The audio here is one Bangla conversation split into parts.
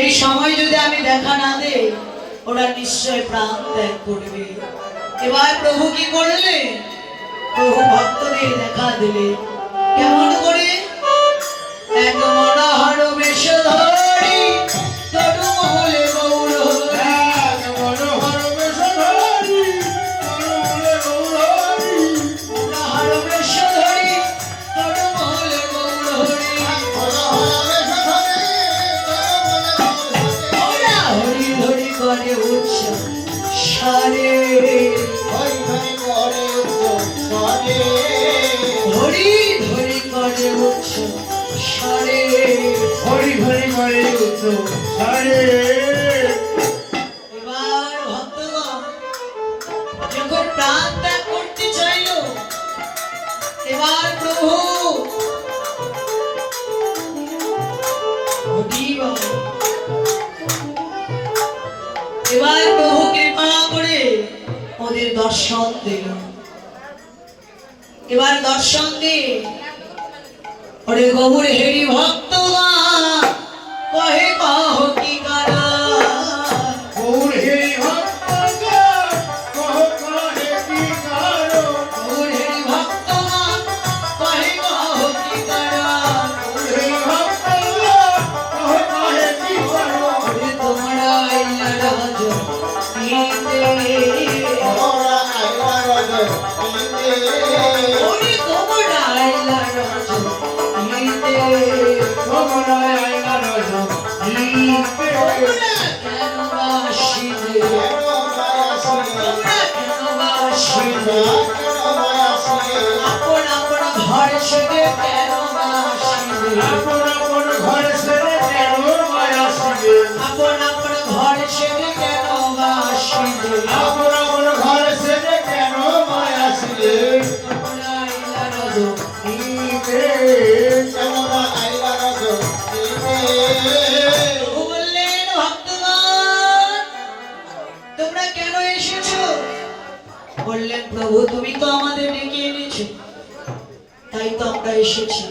এই সময় যদি আমি দেখা না দেই ওরা নিশ্চয় প্রাণ ত্যাগ করবে। এবার প্রভু কি করলে? প্রভু ভক্তদের দেখা দিলে কেমন করে? এক মনোহর বেশ ধরি তরু মহলে গৌর এবার ভক্তগণ যখন প্রাণ ত্যাগ করতে চাইল, এবার প্রভু কৃপা করে ওদের দর্শন দিল। এবার দর্শন দিয়ে ওরে গৌর হেরি ভক্তগণ কহে কহ কি কারা গৌর হেরি ভক্তগণ কহে কি কারো গৌর হেরি ভক্তগণ কহে কহ কি কারা গৌর হেরি ভক্তগণ কহে কি কারো ওরে তোমরা আইলা রাজ নিতে তোমরা আইলা রাজ নিতে ওরে তোমরা আইলা রাজ নিতে তোমরা আইলা রাজ নিতে তোমরা কেন বাসিলে তোমরা কেন বাসিলে আপন আপন ঘর ছেড়ে কেন বাসিলে আপন আপন ঘর ছেড়ে কেন আসিবে আপন আপন ঘর ছেড়ে কেন বাসিলে আপন আপন ঘর ছেড়ে কেন আসিবে তোমরা আইলা রাজ নিতে তোমরা আইলা রাজ নিতে প্রভু বললেন ভক্তগণ তোমরা কেন এসেছো? বললেন প্রভু তুমি তো আমাদের ডেকে এনেছো, তাই তো আমরা এসেছি।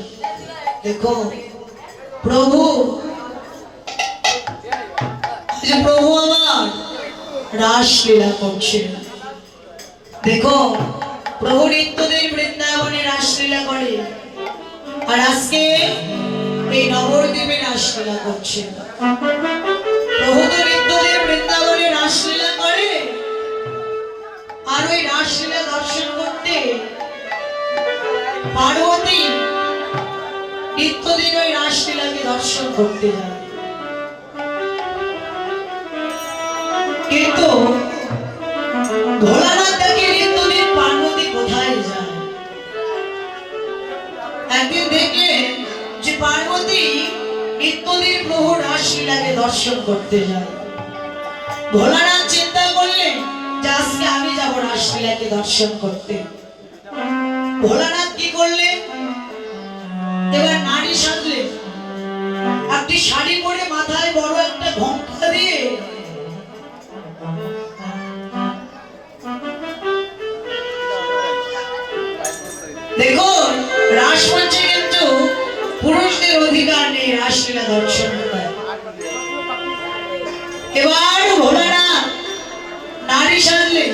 দেখো প্রভু যে প্রভু আমার রাসলীলা করছেন। দেখো প্রভু নিত্যদিন বৃন্দাবনে রাসলীলা করে, আর আজকে এই নবদ্বীপে রাসলীলা করছেন। প্রভু তো নিত্যদিন বৃন্দাবনে রাসলীলা করে, আর ওই রাসলীলা দর্শন করতে পার্বতী নিত্যদিন ওই রাসলীলাকে দর্শন করতে যায়। কিন্তু ভোলানাথ দেখে নিত্যদিন পার্বতী কোথায় যায়। একদিন দেখলেন যে পার্বতী নিত্যদিন প্রভু রাসলীলাকে দর্শন করতে যায়। ভোলানাথ চিন্তা করলেন যে আজকে আমি যাব রাসলীলাকে দর্শন করতে। ভোলানাথ কি করলেন? এবার নারী সাজলেন, একটি শাড়ি পরে মাথায় বড় একটা ঘোমটা দিয়ে দেখুন রাসমঞ্চে কিন্তু পুরুষদের অধিকার নেই রাসলীলা দর্শন করার। এবার ভোলানাথ নারী সাজলেন,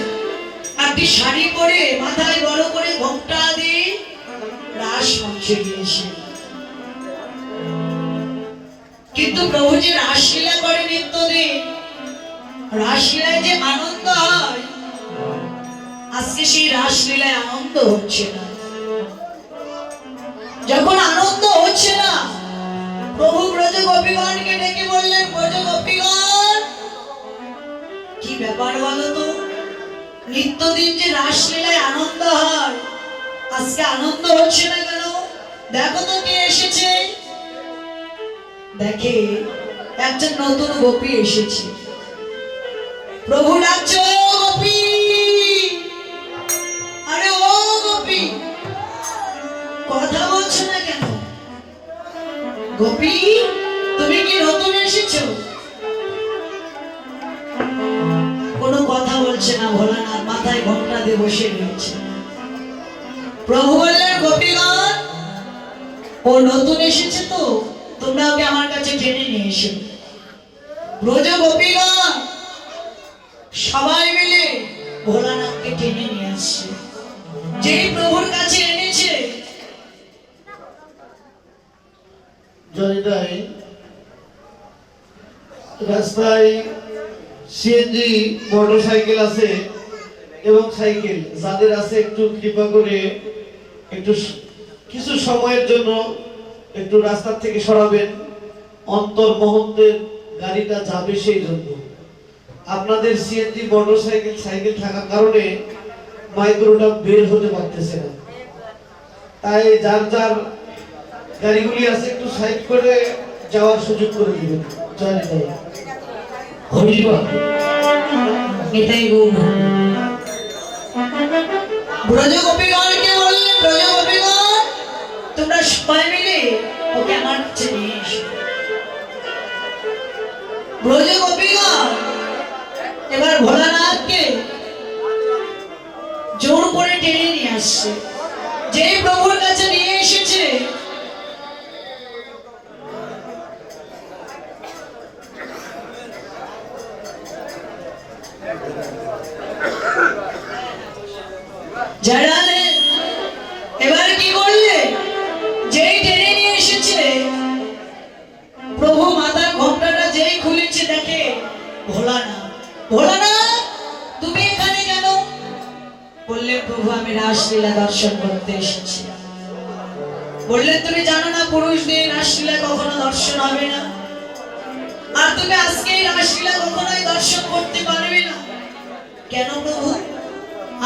একটি শাড়ি পরে মাথায় বড় করে ঘোমটা দিয়ে রাসমঞ্চে গিয়েছেন। কিন্তু প্রভু যে রাসলীলা করে নিত্যদিন, রাসলীলায় যে আনন্দ হয়, আজকে সেই রাসলীলায় আনন্দ হচ্ছে না। যখন আনন্দ হচ্ছে না, প্রভু ব্রজ গোপীগণকে ডেকে বললেন, ব্রজ গোপীগণ কি ব্যাপার বলো তো? নিত্যদিন যে রাসলীলায় আনন্দ হয়, আজকে আনন্দ হচ্ছে না কেন? দেখো তো কে এসেছে। দেখে একজন নতুন গোপী এসেছে। প্রভু ডাকছে, ও গোপী, আরে ও গোপী, কথা বলছো না কেন? গোপী তুমি কি নতুন এসেছো? কোনো কথা বলছে না। ভোলানাথ মাথায় ঘোমটা দিয়ে বসে রয়েছে। প্রভু বললেন, গোপীগণ ও নতুন এসেছে তো তোমরা ওকে আমার কাছে টেনে নিয়ে এসো। ব্রজ গোপীগণ সবাই মিলে ভোলানাথকে টেনে নিয়ে আসছে। যেই প্রভুর কাছে এনেছে, জয়দাই রাস্তায় সিএনজি মোটরসাইকেল আছে এবং সাইকেল যাদের আছে একটু কৃপা করে একটু কিছু সময়ের জন্য একটু রাস্তার থেকে সরাবেন। অন্তর মহন্তের গাড়িটা যাবে সেই জন্য। আপনাদের সিএনজি মোটরসাইকেল সাইকেল থাকার কারণে মাইক্রোটা বের হতে পারতেছে না, তাই যার যার গাড়িগুলি আছে একটু সাইড করে যাওয়ার সুযোগ করে দিবেন। জয় নিতাই। হরিবল এটাই গৌর। ব্রজ গোপীগণকে বললেন, ব্রজ গোপীগণ তোমরা সবাই মিলে ওকে আমার কাছে নিয়ে এসো। ব্রজ গোপীগণ এবার ভোলানাথকে জোর করে টেনে নিয়ে আসছে। যে প্রভুর কাছে নিয়ে এসেছে, যারা এবার কি করলে, যেই টেনে নিয়ে এসেছে প্রভু মাথার ঘোমটাটা যেই খুলেছে দেখে ভোলানাথ। ভোলানাথ তুমি এখানে কেন? বললেন প্রভু আমি রাসলীলা দর্শন করতে এসেছি। বললেন তুমি জানো না পুরুষদের রাসলীলা কখনো দর্শন হবে না, আর তুমি আজকে এই রাসলীলা কখনোই দর্শন করতে পারবে না। কেন প্রভু?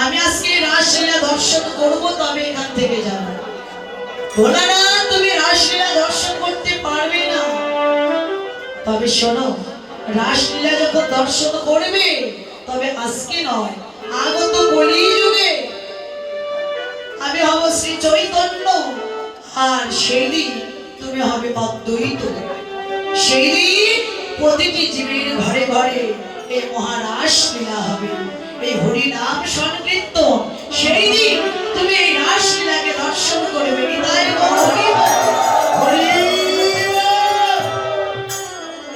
আমি আজকে রাসলীলা দর্শন করব, তবে এখান থেকে যাব। ভোলানাথ তুমি রাসলীলা দর্শন করতে পারবে না, তবে শোনো রাসলীলা যখন দর্শন করবে তবে আজকে নয়, আগত কলিযুগে আমি হব শ্রী চৈতন্য, আর সেই দিন তুমি হবে অদ্বৈত। সেই দিন প্রতিটি জীবের ঘরে ঘরে এই মহারাস লীলা হবে, এই হরিনাম সংকীর্তন। সেই দিন তুমি এই রাসলীলাকে দর্শন করবে। নিতাই গৌর হরিবল।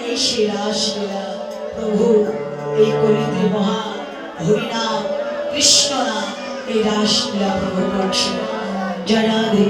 এই সেই রাসলীলা প্রভু এই কলিতে মহা হরিনাম কৃষ্ণ নাম এই রাসলীলা প্রভু করছে। জয় রাধে।